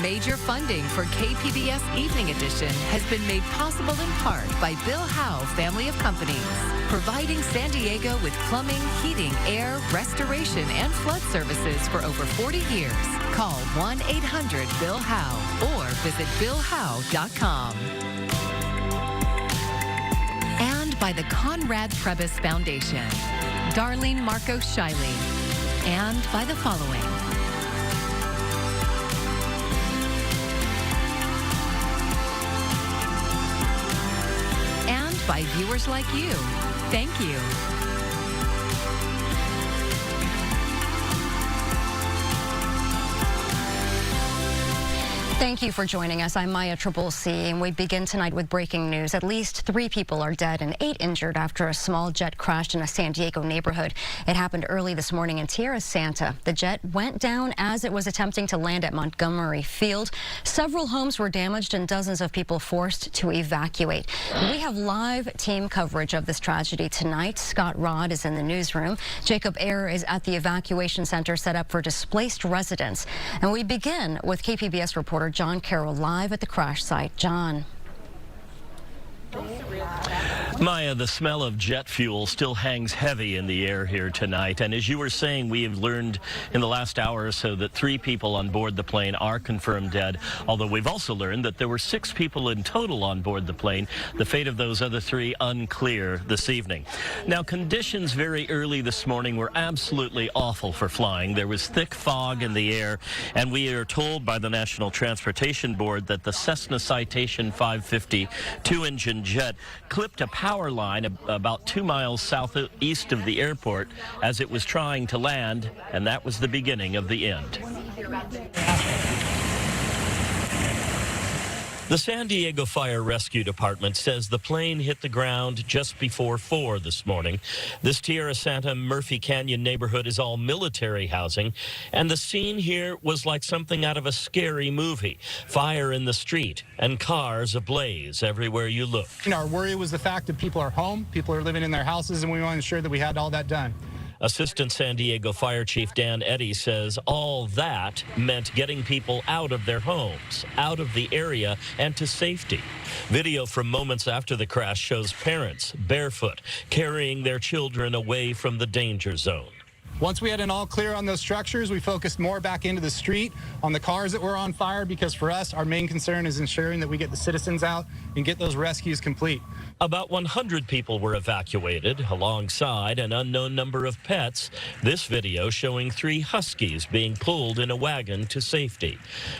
Major funding for KPBS Evening Edition has been made possible in part by Bill Howe Family of Companies, providing San Diego with plumbing, heating, air, restoration, and flood services for over 40 years. Call 1-800-BILL-HOWE or visit BillHowe.com. And by the Conrad Trebas Foundation, Darlene Marcos Shiley, and by the following. By viewers like you. Thank you. Thank you for joining us. I'm Maya Trabulsi, and we begin tonight with breaking news. At least 3 people are dead and 8 injured after a small jet crashed in a San Diego neighborhood. It happened early this morning in Tierra Santa. The jet went down as it was attempting to land at Montgomery Field. Several homes were damaged and dozens of people forced to evacuate. We have live team coverage of this tragedy tonight. Scott Rod is in the newsroom. Jacob Ayer is at the evacuation center set up for displaced residents. And we begin with KPBS reporter John Carroll live at the crash site. John. Maya, the smell of jet fuel still hangs heavy in the air here tonight. And as you were saying, we have learned in the last hour or so that 3 people on board the plane are confirmed dead, although we've also learned that there were 6 people in total on board the plane. The fate of those other 3 unclear this evening. Now, conditions very early this morning were absolutely awful for flying. There was thick fog in the air, and we are told by the National Transportation Board that the Cessna Citation 550 2-engine jet clipped a power line about 2 miles southeast of the airport as it was trying to land, and that was the beginning of the end. The San Diego Fire Rescue Department says the plane hit the ground just before 4 this morning. This Tierra Santa Murphy Canyon neighborhood is all military housing, and the scene here was like something out of a scary movie. Fire in the street and cars ablaze everywhere you look. Our worry was the fact that people are home, people are living in their houses, and we want to ensure that we had all that done. Assistant San Diego Fire Chief Dan Eddy says all that meant getting people out of their homes, out of the area, and to safety. Video from moments after the crash shows parents barefoot carrying their children away from the danger zone. Once we had an all clear on those structures, we focused more back into the street on the cars that were on fire, because for us, our main concern is ensuring that we get the citizens out and get those rescues complete. About 100 people were evacuated alongside an unknown number of pets. This video showing 3 huskies being pulled in a wagon to safety.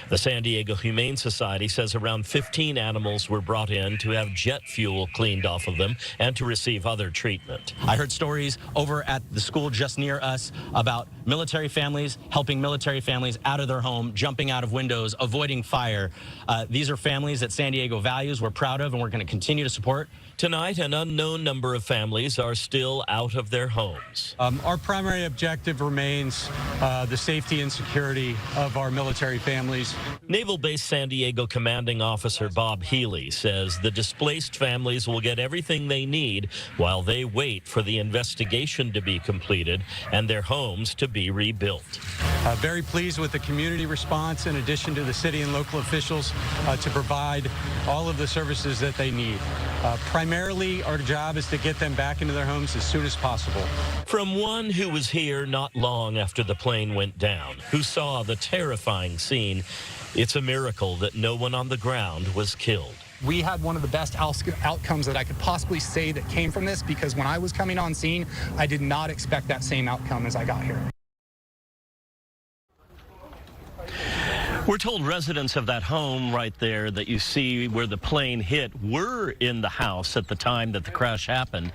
The San Diego Humane Society says around 15 animals were brought in to have jet fuel cleaned off of them and to receive other treatment. I heard stories over at the school just near us about military families helping military families out of their home, jumping out of windows, avoiding fire. These are families that San Diego values, we're proud of, and we're going to continue to support. Tonight, an unknown number of families are still out of their homes. Our primary objective remains the safety and security of our military families. Naval Base San Diego Commanding Officer Bob Healy says the displaced families will get everything they need while they wait for the investigation to be completed and their homes to be rebuilt. Very pleased with the community response, in addition to the city and local officials, to provide all of the services that they need. Primarily, our job is to get them back into their homes as soon as possible. From one who was here not long after the plane went down, who saw the terrifying scene, it's a miracle that no one on the ground was killed. We had one of the best outcomes that I could possibly say that came from this, because when I was coming on scene, I did not expect that same outcome as I got here. We're told residents of that home right there that you see where the plane hit were in the house at the time that the crash happened.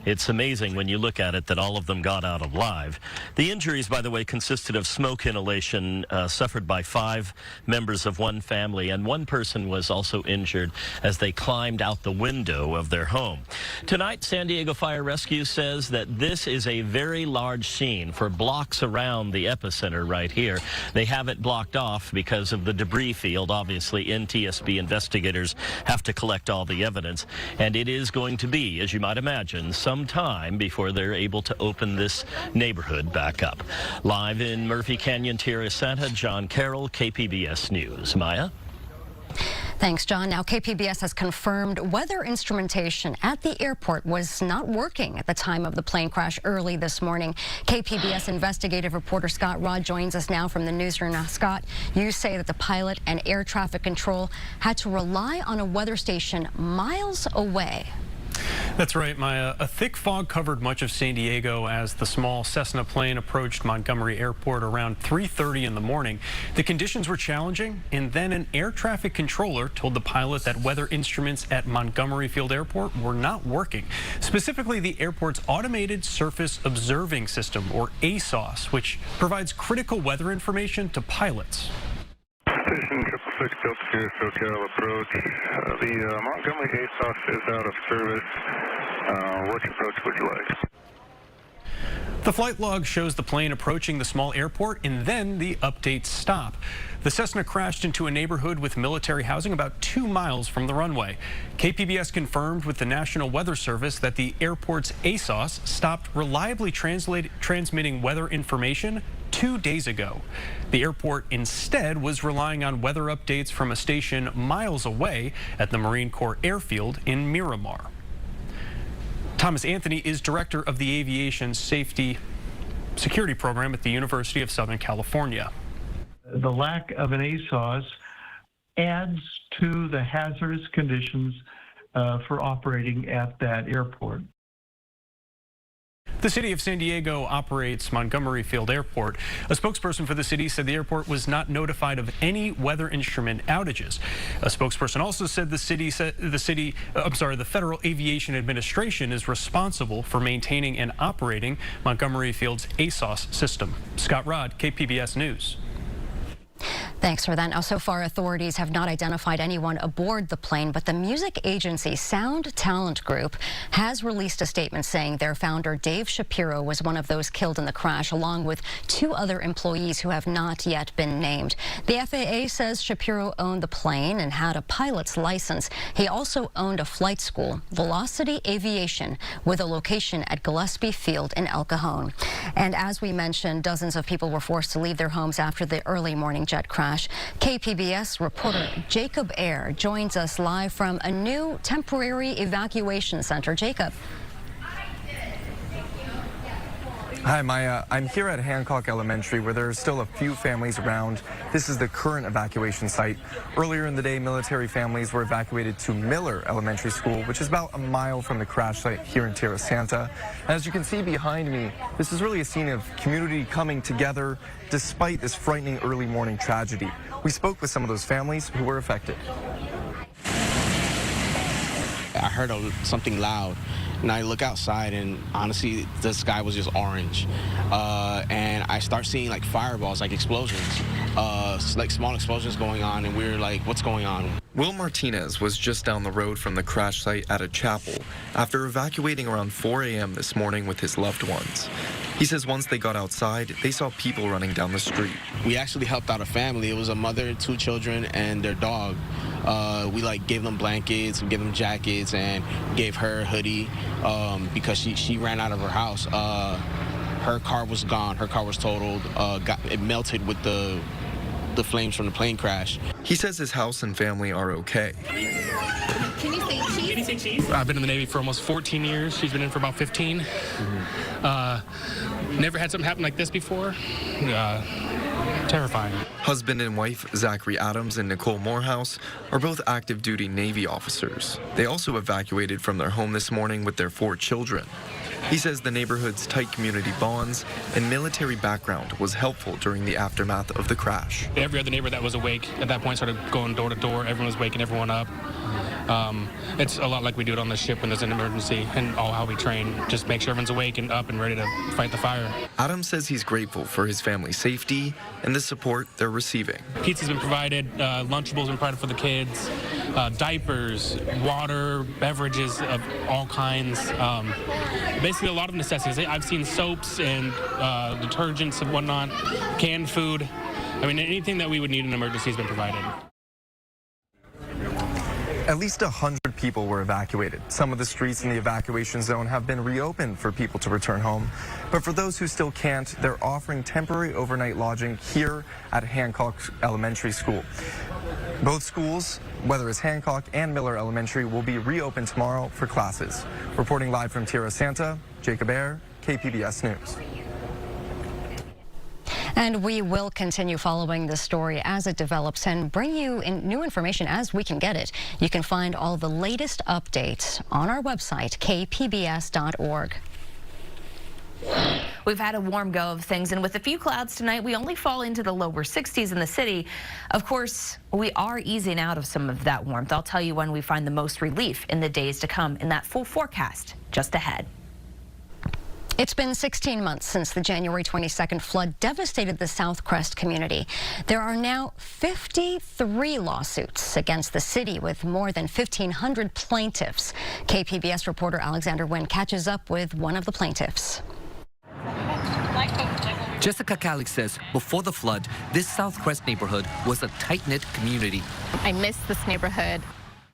It's amazing when you look at it that all of them got out alive. The injuries, by the way, consisted of smoke inhalation suffered by 5 members of one family, and one person was also injured as they climbed out the window of their home. Tonight, San Diego Fire Rescue says that this is a very large scene for blocks around the epicenter right here. They have it blocked off because because of the debris field. Obviously, NTSB investigators have to collect all the evidence, and it is going to be, as you might imagine, some time before they're able to open this neighborhood back up. Live in Murphy Canyon, Tierra Santa, John Carroll, KPBS News. Maya? Thanks, John. Now, KPBS has confirmed weather instrumentation at the airport was not working at the time of the plane crash early this morning. KPBS investigative reporter Scott Rodd joins us now from the newsroom. Now, Scott, you say that the pilot and air traffic control had to rely on a weather station miles away. That's right, Maya. A thick fog covered much of San Diego as the small Cessna plane approached Montgomery Airport around 3:30 in the morning. The conditions were challenging, and then an air traffic controller told the pilot that weather instruments at Montgomery Field Airport were not working. Specifically, the airport's Automated Surface Observing System, or ASOS, which provides critical weather information to pilots. Station 666 Delta Sierra SoCal approach. The Montgomery ASOS is out of service. Which approach would you like? The flight log shows the plane approaching the small airport, and then the updates stop. The Cessna crashed into a neighborhood with military housing about 2 miles from the runway. KPBS confirmed with the National Weather Service that the airport's ASOS stopped reliably transmitting weather information 2 days ago. The airport instead was relying on weather updates from a station miles away at the Marine Corps Airfield in Miramar. Thomas Anthony is director of the Aviation Safety Security Program at the University of Southern California. The lack of an ASOS adds to the hazardous conditions for operating at that airport. The city of San Diego operates Montgomery Field Airport. A spokesperson for the city said the airport was not notified of any weather instrument outages. A spokesperson also said the Federal Aviation Administration is responsible for maintaining and operating Montgomery Field's ASOS system. Scott Rodd, KPBS News. Thanks for that. Now, so far, authorities have not identified anyone aboard the plane, but the music agency Sound Talent Group has released a statement saying their founder, Dave Shapiro, was one of those killed in the crash, along with 2 other employees who have not yet been named. The FAA says Shapiro owned the plane and had a pilot's license. He also owned a flight school, Velocity Aviation, with a location at Gillespie Field in El Cajon. And as we mentioned, dozens of people were forced to leave their homes after the early morning jet crash. KPBS reporter Jacob Ayer joins us live from a new temporary evacuation center. Jacob. Hi, Maya. I'm here at Hancock Elementary, where there are still a few families around. This is the current evacuation site. Earlier in the day, military families were evacuated to Miller Elementary School, which is about a mile from the crash site here in Tierra Santa. As you can see behind me, this is really a scene of community coming together despite this frightening early morning tragedy. We spoke with some of those families who were affected. I heard something loud, and I look outside, and honestly, the sky was just orange. And I start seeing like fireballs, like explosions, like small explosions going on, and we were like, what's going on? Will Martinez was just down the road from the crash site at a chapel after evacuating around 4 a.m. this morning with his loved ones. He says once they got outside, they saw people running down the street. We actually helped out a family. It was a mother, 2 children, and their dog. We like gave them blankets and gave them jackets and gave her a hoodie because she ran out of her house. Her car was gone. Her car was totaled. It melted with the flames from the plane crash. He says his house and family are okay. Can you say cheese? Can you say cheese? I've been in the Navy for almost 14 years. She's been in for about 15. Never had something happen like this before. Terrifying. Husband and wife Zachary Adams and Nicole Morehouse are both active duty Navy officers. They also evacuated from their home this morning with their 4 children. He says the neighborhood's tight community bonds and military background was helpful during the aftermath of the crash. Every other neighbor that was awake at that point started going door to door. Everyone was waking everyone up. It's a lot like we do it on the ship when there's an emergency, and all how we train. Just make sure everyone's awake and up and ready to fight the fire. Adams says he's grateful for his family's safety and the support they're receiving. Pizza's been provided, Lunchables been provided for the kids, diapers, water, beverages of all kinds. Basically a lot of necessities. I've seen soaps and detergents and whatnot, canned food. I mean, anything that we would need in an emergency has been provided. At least 100 people were evacuated. Some of the streets in the evacuation zone have been reopened for people to return home. But for those who still can't, they're offering temporary overnight lodging here at Hancock Elementary School. Both schools, whether it's Hancock and Miller Elementary, will be reopened tomorrow for classes. Reporting live from Tierra Santa, Jacob Ayer, KPBS News. And we will continue following this story as it develops and bring you new information as we can get it. You can find all the latest updates on our website, kpbs.org. We've had a warm go of things, and with a few clouds tonight, we only fall into the lower 60s in the city. Of course, we are easing out of some of that warmth. I'll tell you when we find the most relief in the days to come in that full forecast just ahead. It's been 16 months since the January 22nd flood devastated the South Crest community. There are now 53 lawsuits against the city with more than 1,500 plaintiffs. KPBS reporter Alexander Nguyen catches up with one of the plaintiffs. Jessica Calix says before the flood, this South Crest neighborhood was a tight-knit community. I miss this neighborhood.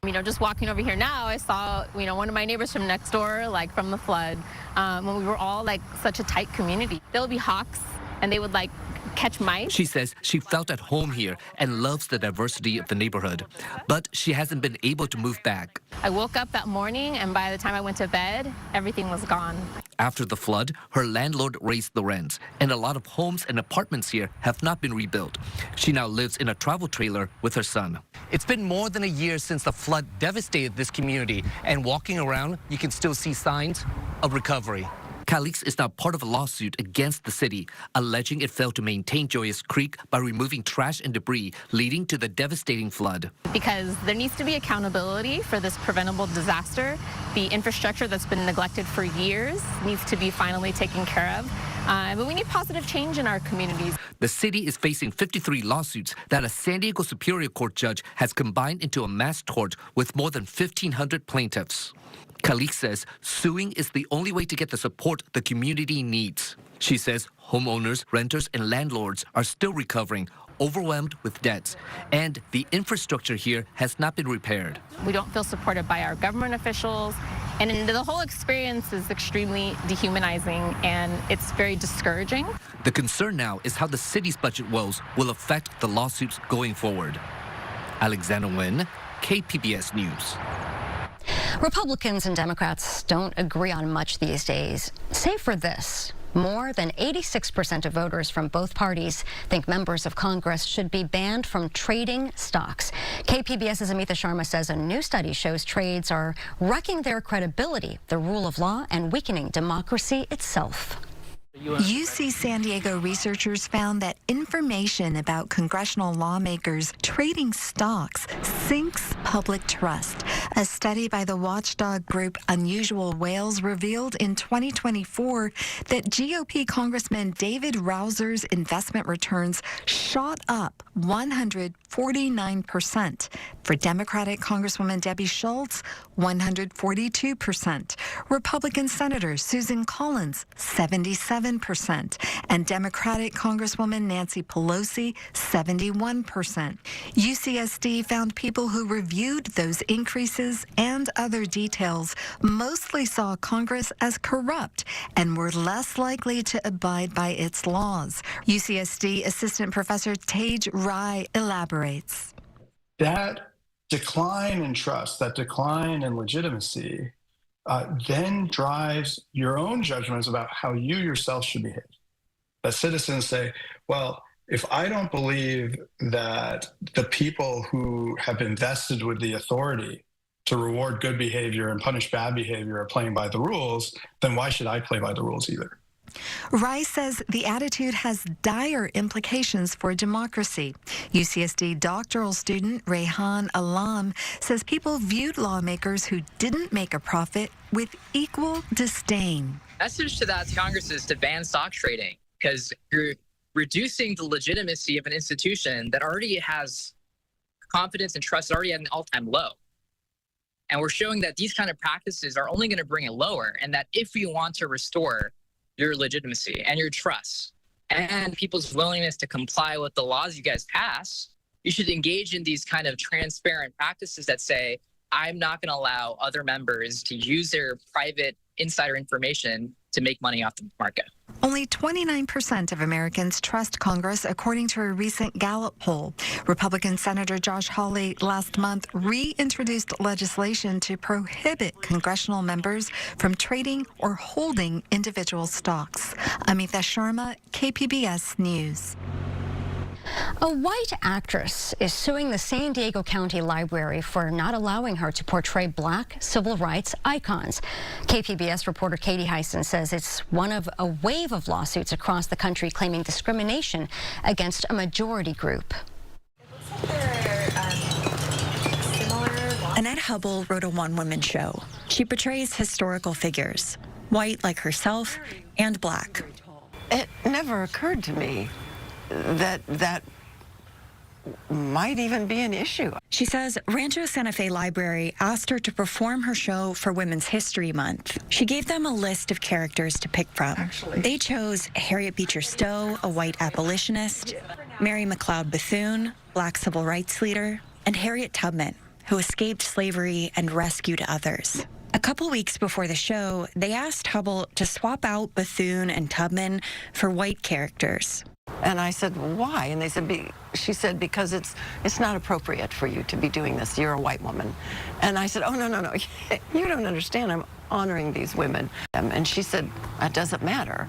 You know, just walking over here now, I saw, one of my neighbors from next door, like from the flood, when we were all like such a tight community. There would be hawks and they would like catch mice. She says she felt at home here and loves the diversity of the neighborhood, but she hasn't been able to move back. I woke up that morning and by the time I went to bed, everything was gone. After the flood, her landlord raised the rents, and a lot of homes and apartments here have not been rebuilt. She now lives in a travel trailer with her son. It's been more than a year since the flood devastated this community, and walking around, you can still see signs of recovery. Calix is now part of a lawsuit against the city, alleging it failed to maintain Joyous Creek by removing trash and debris, leading to the devastating flood. Because there needs to be accountability for this preventable disaster. The infrastructure that's been neglected for years needs to be finally taken care of. But we need positive change in our communities. The city is facing 53 lawsuits that a San Diego Superior Court judge has combined into a mass tort with more than 1,500 plaintiffs. Calix says suing is the only way to get the support the community needs. She says homeowners, renters, and landlords are still recovering, overwhelmed with debts, and the infrastructure here has not been repaired. We don't feel supported by our government officials, and the whole experience is extremely dehumanizing, and it's very discouraging. The concern now is how the city's budget woes will affect the lawsuits going forward. Alexander Nguyen, KPBS News. Republicans and Democrats don't agree on much these days, save for this. More than 86% of voters from both parties think members of Congress should be banned from trading stocks. KPBS's Amita Sharma says a new study shows trades are wrecking their credibility, the rule of law, and weakening democracy itself. UC San Diego researchers found that information about congressional lawmakers trading stocks sinks public trust. A study by the watchdog group Unusual Whales revealed in 2024 that GOP Congressman David Rouser's investment returns shot up 149%. For Democratic Congresswoman Debbie Schultz, 142%. Republican Senator Susan Collins, 77%. And Democratic Congresswoman Nancy Pelosi, 71%. UCSD found people who reviewed those increases and other details mostly saw Congress as corrupt and were less likely to abide by its laws. UCSD Assistant Professor Tej Rai elaborates. That decline in trust, that decline in legitimacy, then drives your own judgments about how you yourself should behave. That citizens say, well, if I don't believe that the people who have been vested with the authority to reward good behavior and punish bad behavior are playing by the rules, then why should I play by the rules either? Rai says the attitude has dire implications for democracy. UCSD doctoral student Rehan Alam says people viewed lawmakers who didn't make a profit with equal disdain. Message to that to Congress is to ban stock trading, because you're reducing the legitimacy of an institution that already has confidence and trust already at an all-time low. And we're showing that these kind of practices are only going to bring it lower, and that if we want to restore your legitimacy and your trust and people's willingness to comply with the laws you guys pass, you should engage in these kind of transparent practices that say, I'm not going to allow other members to use their private insider information to make money off the market. Only 29% of Americans trust Congress, according to a recent Gallup poll. Republican Senator Josh Hawley last month reintroduced legislation to prohibit congressional members from trading or holding individual stocks. Amita Sharma, KPBS News. A white actress is suing the San Diego County Library for not allowing her to portray black civil rights icons. KPBS reporter Katie Hyson says it's one of a wave of lawsuits across the country claiming discrimination against a majority group. Annette Hubble wrote a one-woman show. She portrays historical figures, white like herself and black. It never occurred to me that might even be an issue. She says Rancho Santa Fe Library asked her to perform her show for Women's History Month. She gave them a list of characters to pick from. They chose Harriet Beecher Stowe, a white abolitionist, Mary McLeod Bethune, black civil rights leader, and Harriet Tubman, who escaped slavery and rescued others. A couple weeks before the show, they asked Hubble to swap out Bethune and Tubman for white characters. And I said, why? And they said, she said, because it's not appropriate for you to be doing this. You're a white woman. And I said, oh, no. You don't understand. I'm honoring these women. And she said, that doesn't matter.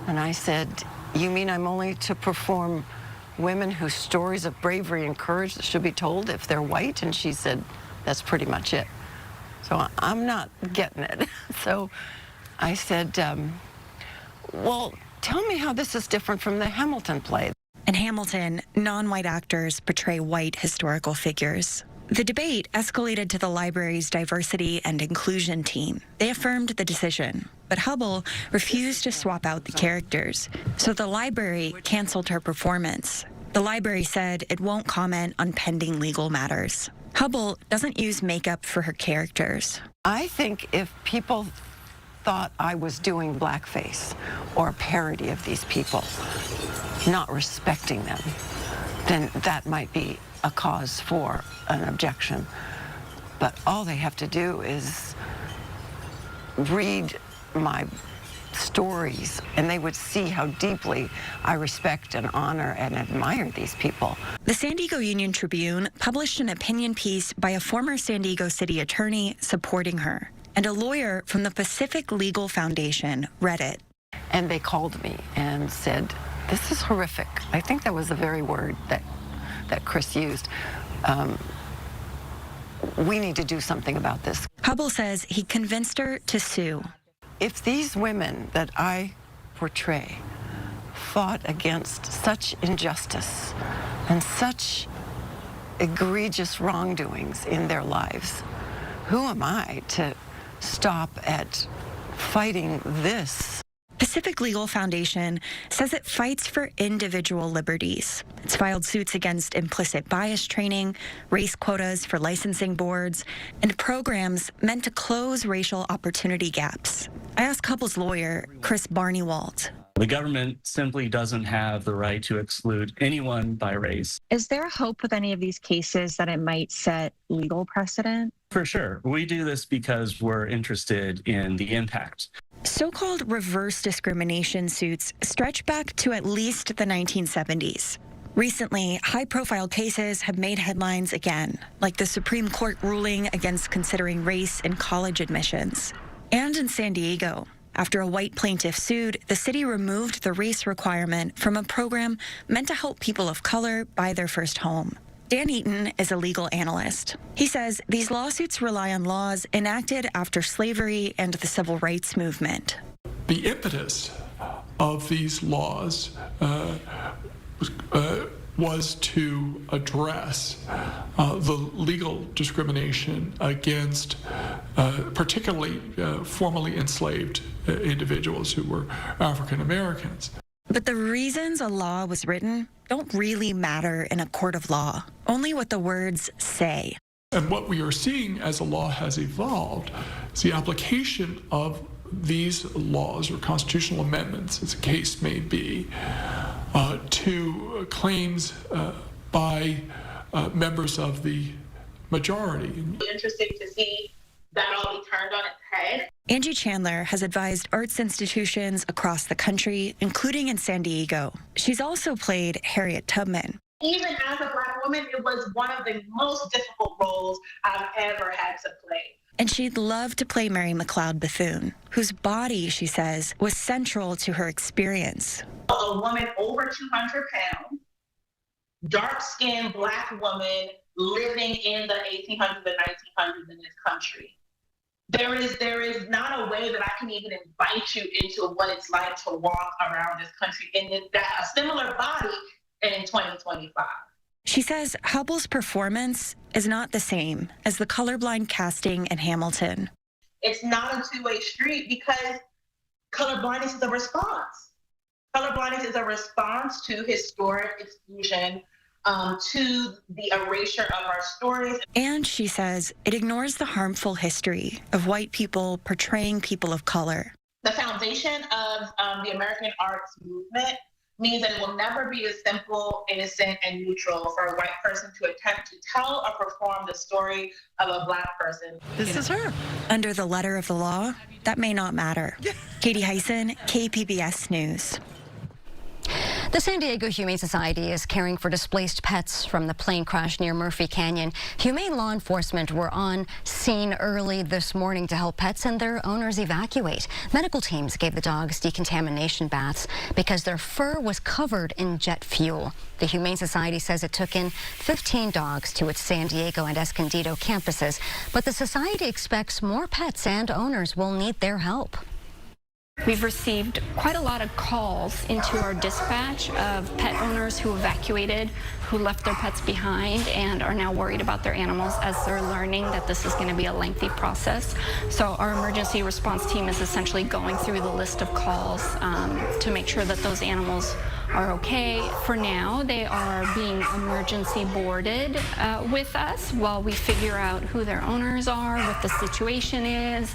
And I said, you mean I'm only to perform women whose stories of bravery and courage should be told if they're white? And she said, that's pretty much it. So I'm not getting it. So I said, well, tell me how this is different from the Hamilton play. In Hamilton, non-white actors portray white historical figures. The debate escalated to the library's diversity and inclusion team. They affirmed the decision, but Hubble refused to swap out the characters, so the library canceled her performance. The library said it won't comment on pending legal matters. Hubble doesn't use makeup for her characters. I think if people thought I was doing blackface or a parody of these people, not respecting them, then that might be a cause for an objection. But all they have to do is read my stories, and they would see how deeply I respect and honor and admire these people. The San Diego Union Tribune published an opinion piece by a former San Diego city attorney supporting her, and a lawyer from the Pacific Legal Foundation read it. And they called me and said, this is horrific. I think that was the very word that Chris used. We need to do something about this. Hubble says he convinced her to sue. If these women that I portray fought against such injustice and such egregious wrongdoings in their lives, who am I to stop at fighting this? Pacific Legal Foundation says it fights for individual liberties. It's filed suits against implicit bias training, race quotas for licensing boards, and programs meant to close racial opportunity gaps. I asked Hubble's lawyer, Chris Barnewald. The government simply doesn't have the right to exclude anyone by race. Is there a hope with any of these cases that it might set legal precedent? For sure. We do this because we're interested in the impact. So-called reverse discrimination suits stretch back to at least the 1970s. Recently, high-profile cases have made headlines again, like the Supreme Court ruling against considering race in college admissions. And in San Diego, after a white plaintiff sued, the city removed the race requirement from a program meant to help people of color buy their first home. Dan Eaton is a legal analyst. He says these lawsuits rely on laws enacted after slavery and the civil rights movement. The impetus of these laws was to address the legal discrimination against particularly formerly enslaved individuals who were African Americans. But the reasons a law was written don't really matter in a court of law, only what the words say. And what we are seeing as the law has evolved is the application of these laws or constitutional amendments, as the case may be, to claims by members of the majority. Interesting to see that all be turned on its head. Angie Chandler has advised arts institutions across the country, including in San Diego. She's also played Harriet Tubman. Even as a Black woman, it was one of the most difficult roles I've ever had to play. And she'd love to play Mary McLeod Bethune, whose body, she says, was central to her experience. A woman over 200 pounds, dark-skinned Black woman living in the 1800s and 1900s in this country. There is not a way that I can even invite you into what it's like to walk around this country in a similar body in 2025. She says Hubbell's performance is not the same as the colorblind casting in Hamilton. It's not a two-way street because colorblindness is a response. Colorblindness is a response to historic exclusion, to the erasure of our stories. And she says it ignores the harmful history of white people portraying people of color. The foundation of the American arts movement means that it will never be as simple, innocent, and neutral for a white person to attempt to tell or perform the story of a Black person. This is her. Under the letter of the law, that may not matter. Katie Heisen, KPBS News. The San Diego Humane Society is caring for displaced pets from the plane crash near Murphy Canyon. Humane law enforcement were on scene early this morning to help pets and their owners evacuate. Medical teams gave the dogs decontamination baths because their fur was covered in jet fuel. The Humane Society says it took in 15 dogs to its San Diego and Escondido campuses, but the society expects more pets and owners will need their help. We've received quite a lot of calls into our dispatch of pet owners who evacuated, who left their pets behind and are now worried about their animals as they're learning that this is going to be a lengthy process. So our emergency response team is essentially going through the list of calls to make sure that those animals are okay. For now, they are being emergency boarded with us while we figure out who their owners are, what the situation is.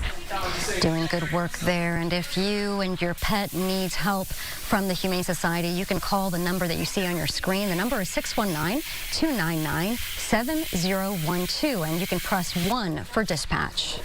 Doing good work there, and if you and your pet needs help from the Humane Society, you can call the number that you see on your screen. The number is 619-299-7012, and you can press 1 for dispatch.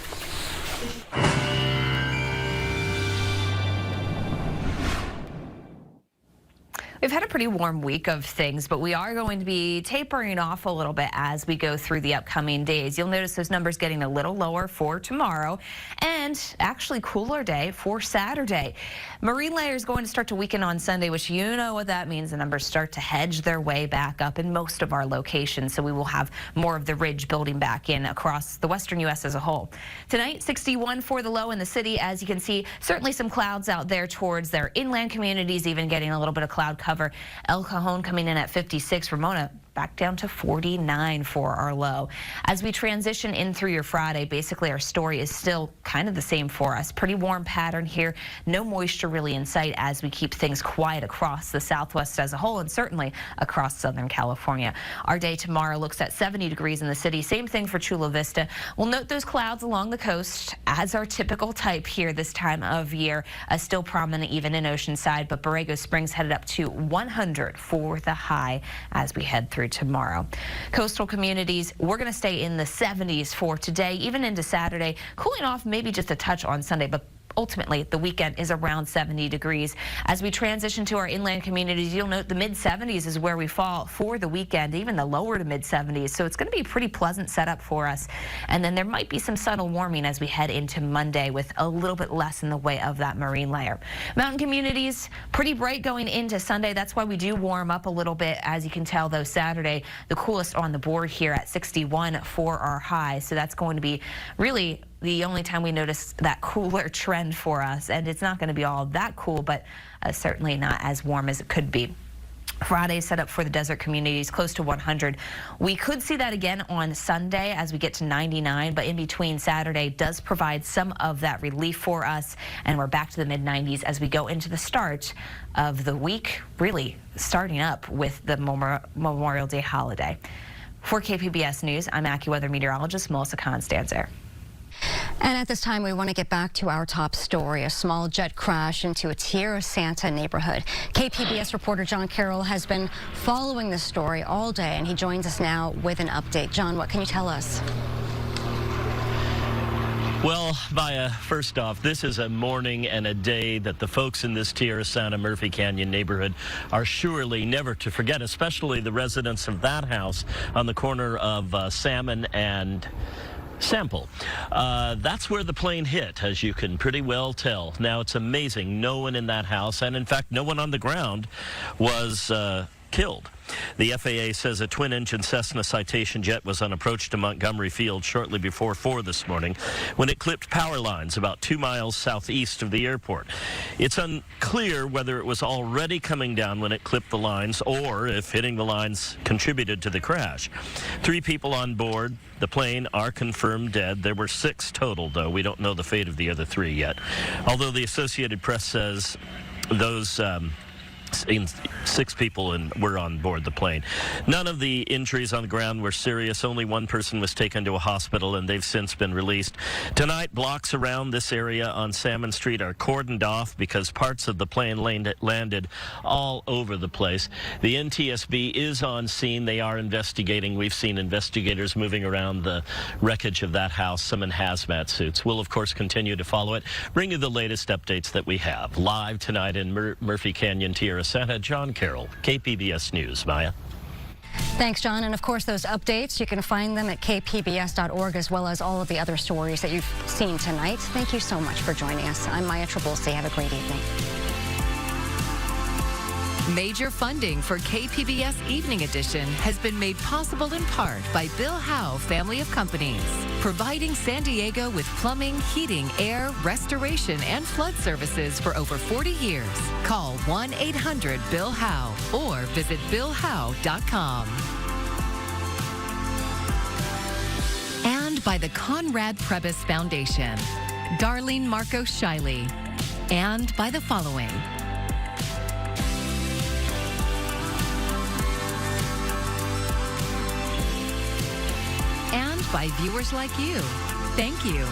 We've had a pretty warm week of things, but we are going to be tapering off a little bit as we go through the upcoming days. You'll notice those numbers getting a little lower for tomorrow and actually cooler day for Saturday. Marine layers going to start to weaken on Sunday, which you know what that means. The numbers start to hedge their way back up in most of our locations, so we will have more of the ridge building back in across the western U.S. as a whole. Tonight, 61 for the low in the city. As you can see, certainly some clouds out there towards their inland communities, even getting a little bit of cloud cover. El Cajon coming in at 56. Ramona back down to 49 for our low. As we transition in through your Friday, basically our story is still kind of the same for us. Pretty warm pattern here. No moisture really in sight as we keep things quiet across the Southwest as a whole and certainly across Southern California. Our day tomorrow looks at 70 degrees in the city. Same thing for Chula Vista. We'll note those clouds along the coast as our typical type here this time of year. Still prominent even in Oceanside, but Borrego Springs headed up to 100 for the high as we head through tomorrow. Coastal communities, we're going to stay in the 70s for today, even into Saturday, cooling off maybe just a touch on Sunday, but ultimately the weekend is around 70 degrees. As we transition to our inland communities, you'll note the mid-70s is where we fall for the weekend, even the lower to mid-70s. So it's going to be a pretty pleasant setup for us. And then there might be some subtle warming as we head into Monday with a little bit less in the way of that marine layer. Mountain communities, pretty bright going into Sunday. That's why we do warm up a little bit. As you can tell, though, Saturday, the coolest on the board here at 61 for our high. So that's going to be really the only time we notice that cooler trend for us, and it's not going to be all that cool, but certainly not as warm as it could be. Friday set up for the desert communities close to 100. We could see that again on Sunday as we get to 99, but in between Saturday does provide some of that relief for us, and we're back to the mid-90s as we go into the start of the week, really starting up with the Memorial Day holiday. For KPBS News, I'm AccuWeather meteorologist Melissa Constanzer. And at this time, we want to get back to our top story. A small jet crash into a Tierra Santa neighborhood. KPBS reporter John Carroll has been following this story all day, and he joins us now with an update. John, what can you tell us? Well, Maya, first off, this is a morning and a day that the folks in this Tierra Santa Murphy Canyon neighborhood are surely never to forget, especially the residents of that house on the corner of Salmon and Sample. That's where the plane hit, as you can pretty well tell. Now, it's amazing no one in that house, and in fact, no one on the ground was killed. The FAA says a twin-engine Cessna Citation jet was on approach to Montgomery Field shortly before 4 this morning when it clipped power lines about 2 miles southeast of the airport. It's unclear whether it was already coming down when it clipped the lines or if hitting the lines contributed to the crash. 3 people on board the plane are confirmed dead. There were 6 total, though. We don't know the fate of the other 3 yet. Although the Associated Press says those 6 people were on board the plane. None of the injuries on the ground were serious. Only 1 person was taken to a hospital, and they've since been released. Tonight, blocks around this area on Salmon Street are cordoned off because parts of the plane landed all over the place. The NTSB is on scene. They are investigating. We've seen investigators moving around the wreckage of that house, some in hazmat suits. We'll, of course, continue to follow it, bring you the latest updates that we have. Live tonight in Murphy Canyon, Tierra Santa, John Carroll, KPBS News. Maya. Thanks, John. And of course, those updates, you can find them at kpbs.org, as well as all of the other stories that you've seen tonight. Thank you so much for joining us. I'm Maya Trabulsi. Have a great evening. Major funding for KPBS Evening Edition has been made possible in part by Bill Howe Family of Companies, providing San Diego with plumbing, heating, air, restoration, and flood services for over 40 years. Call 1-800-BILL-HOWE or visit BillHowe.com. And by the Conrad Prebys Foundation, Darlene Marco Shiley, and by the following: and by viewers like you. Thank you.